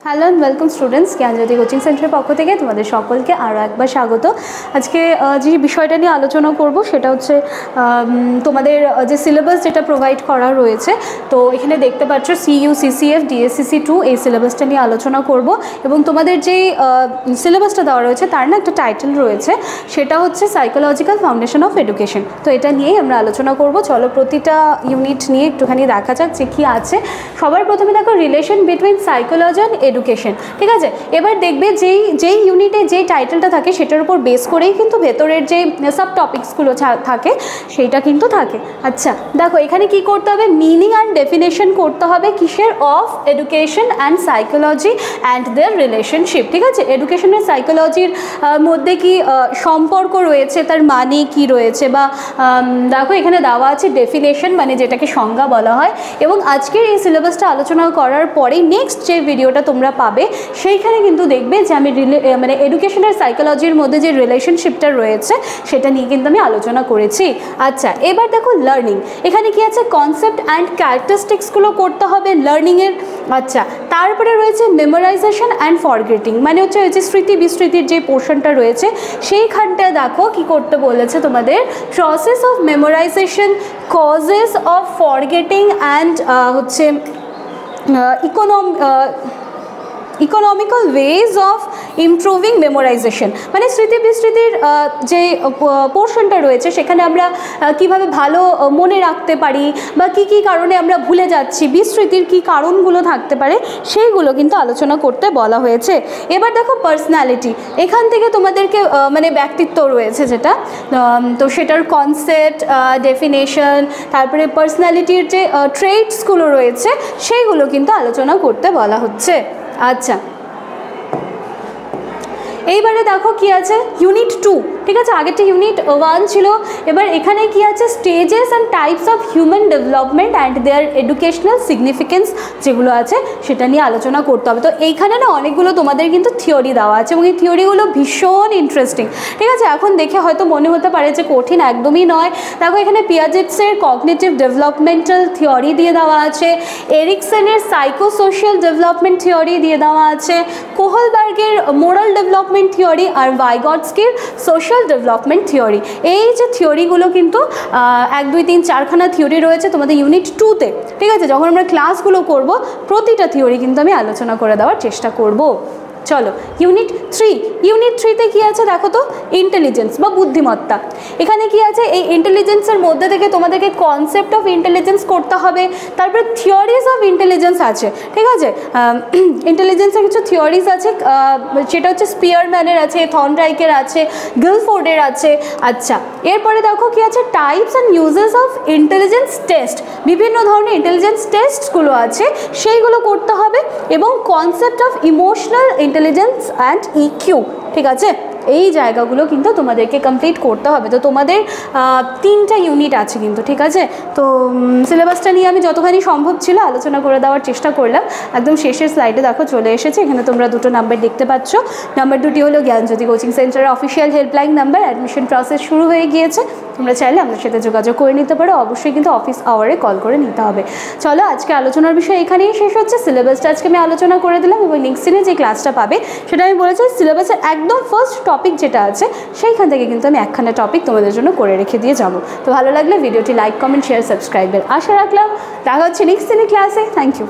Hello and welcome students, Gyanjyoti coaching সেন্টারের পক্ষ থেকে তোমাদের সকলকে আরও একবার স্বাগত। আজকে যে বিষয়টা নিয়ে আলোচনা করব সেটা হচ্ছে তোমাদের যে সিলেবাস যেটা প্রোভাইড করা রয়েছে। তো এখানে দেখতে পাচ্ছ CU, CCF, DSCC 2 এই সিলেবাসটা নিয়ে আলোচনা করব এবং তোমাদের যেই সিলেবাসটা দেওয়া রয়েছে তার না একটা টাইটেল রয়েছে, সেটা হচ্ছে সাইকোলজিক্যাল ফাউন্ডেশন অফ এডুকেশন। তো এটা নিয়েই আমরা আলোচনা করব। চলো প্রতিটা ইউনিট নিয়ে একটুখানি দেখা যাক যে কী আছে। সবার প্রথমে দেখো relation between psychology and education, ঠিক আছে। এবার দেখবে যেই ইউনিটে যেই টাইটেলটা থাকে সেটার উপর বেস করেই কিন্তু ভেতরের যে সাব টপিকসগুলো থাকে সেইটা কিন্তু থাকে। আচ্ছা দেখো এখানে কি করতে হবে, মিনিং অ্যান্ড ডেফিনেশন করতে হবে কিসের, of education and psychology and there relationship, ঠিক আছে। এডুকেশন আর সাইকোলজির মধ্যে কি সম্পর্ক রয়েছে, তার মানে কি রয়েছে, বা দেখো এখানে দেওয়া আছে ডেফিনেশন, মানে যেটাকে সংজ্ঞা বলা হয়। এবং আজকের এই সিলেবাসটা আলোচনা করার পরেই নেক্সট যে ভিডিওটা তোমরা পাবে সেইখানে কিন্তু দেখবে যে আমি মানে এডুকেশন আর সাইকোলজির মধ্যে যে রিলেশনশিপটা রয়েছে সেটা নিয়ে কিন্তু আমি আলোচনা করেছি। আচ্ছা এবার দেখো লার্নিং, এখানে কি আছে, কনসেপ্ট অ্যান্ড ক্যারেক্টারিস্টিক্সগুলো করতে হবে লার্নিংয়ের। আচ্ছা তারপরে রয়েছে মেমোরাইজেশন অ্যান্ড ফরগেটিং, মানে হচ্ছে ওই যে স্মৃতি বিস্মৃতির যে পোর্শনটা রয়েছে সেইখানটায় দেখো কি করতে বলেছে তোমাদের, process of memorisation, causes of forgetting and হচ্ছে economical ways of improving memorisation, মানে স্মৃতি বিস্মৃতির যে পোর্শনটা রয়েছে সেখানে আমরা কিভাবে ভালো মনে রাখতে পারি বা কি কি কারণে আমরা ভুলে যাচ্ছি, বিস্মৃতির কি কারণগুলো থাকতে পারে সেইগুলো কিন্তু আলোচনা করতে বলা হয়েছে। এবার দেখো পার্সোনালিটি, এখান থেকে তোমাদেরকে মানে ব্যক্তিত্ব রয়েছে যেটা, তো সেটার কনসেপ্ট, ডেফিনেশন, তারপরে পার্সোনালিটির যে ট্রেটসগুলো রয়েছে সেইগুলো কিন্তু আলোচনা করতে বলা হচ্ছে। আচ্ছা এইবারে দেখো কি আছে, ইউনিট 2, ঠিক আছে। আগেরটা ইউনিট 1 ছিল। এবার এখানে কি আছে, stages and types of human development and their educational significance যেগুলো আছে সেটা নিয়ে আলোচনা করতে হবে। তো এইখানে না অনেকগুলো তোমাদের কিন্তু থিওরি দেওয়া আছে এবং এই থিওরিগুলো ভীষণ ইন্টারেস্টিং, ঠিক আছে। এখন দেখে হয়তো মনে হতে পারে যে কঠিন, একদমই নয়। দেখো এখানে পিয়াজেটসের কগনিটিভ ডেভেলপমেন্টাল থিওরি দিয়ে দেওয়া আছে, এরিকসনের সাইকোসোশিয়াল ডেভেলপমেন্ট থিওরি দিয়ে দেওয়া আছে, কোহলবার্গের মোরাল ডেভেলপমেন্ট থিওরি আর ভাইগটস্কির সোশ্যাল ডেভেলপমেন্ট থিওরি। এই যে থিওরিগুলো কিন্তু 1, 2, 3, 4খানা থিওরি রয়েছে তোমাদের ইউনিট 2তে, ঠিক আছে। যখন আমরা ক্লাসগুলো করব প্রতিটা থিওরি কিন্তু আমি আলোচনা করে দেওয়ার চেষ্টা করব। চলো ইউনিট 3, ইউনিট 3তে কী আছে দেখো তো, ইন্টেলিজেন্স বা বুদ্ধিমত্তা। এখানে কি আছে, এই ইন্টেলিজেন্সের মধ্যে থেকে তোমাদেরকে কনসেপ্ট অফ ইন্টেলিজেন্স করতে হবে, তারপরে থিওরিজ অফ ইন্টেলিজেন্স আছে, ঠিক আছে। ইন্টেলিজেন্সের কিছু থিওরিজ আছে, সেটা হচ্ছে স্পিয়ারম্যানের আছে, থর্নডাইকের আছে, গিলফোর্ডের আছে। আচ্ছা এরপরে দেখো কি আছে, types and uses of intelligence test, বিভিন্ন ধরনের ইন্টেলিজেন্স টেস্টগুলো আছে সেইগুলো করতে হবে, এবং concept of emotional intelligence and EQ, ঠিক আছে। এই জায়গাগুলো কিন্তু তোমাদেরকে কমপ্লিট করতে হবে। তো তোমাদের 3টা ইউনিট আছে কিন্তু, ঠিক আছে। তো সিলেবাসটা নিয়ে আমি যতখানি সম্ভব ছিল আলোচনা করে দেওয়ার চেষ্টা করলাম। একদম শেষের স্লাইডে দেখো চলে এসেছে, এখানে তোমরা 2টো নাম্বার দেখতে পাচ্ছ। নাম্বার 2টি হলো জ্ঞানজ্যোতি কোচিং সেন্টারের official helpline number, admission process শুরু হয়ে গিয়েছে, তোমরা চাইলে আমাদের সাথে যোগাযোগ করে নিতে পারো। অবশ্যই কিন্তু অফিস আওয়ারে কল করে নিতে হবে। চলো আজকে আলোচনার বিষয় এখানেই শেষ হচ্ছে। সিলেবাসটা আজকে আমি আলোচনা করে দিলাম এবং নেক্সট দিনে যে ক্লাসটা পাবে সেটা আমি বলেছি সিলেবাসের একদম ফার্স্ট টপিক যেটা আছে সেইখান থেকে কিন্তু আমি একখানা টপিক তোমাদের জন্য করে রেখে দিয়ে যাব। তো ভালো লাগলে ভিডিওটি লাইক, কমেন্ট, শেয়ার, সাবস্ক্রাইবের আশা রাখলাম। দেখা হচ্ছে নেক্সট দিনে ক্লাসে। Thank you.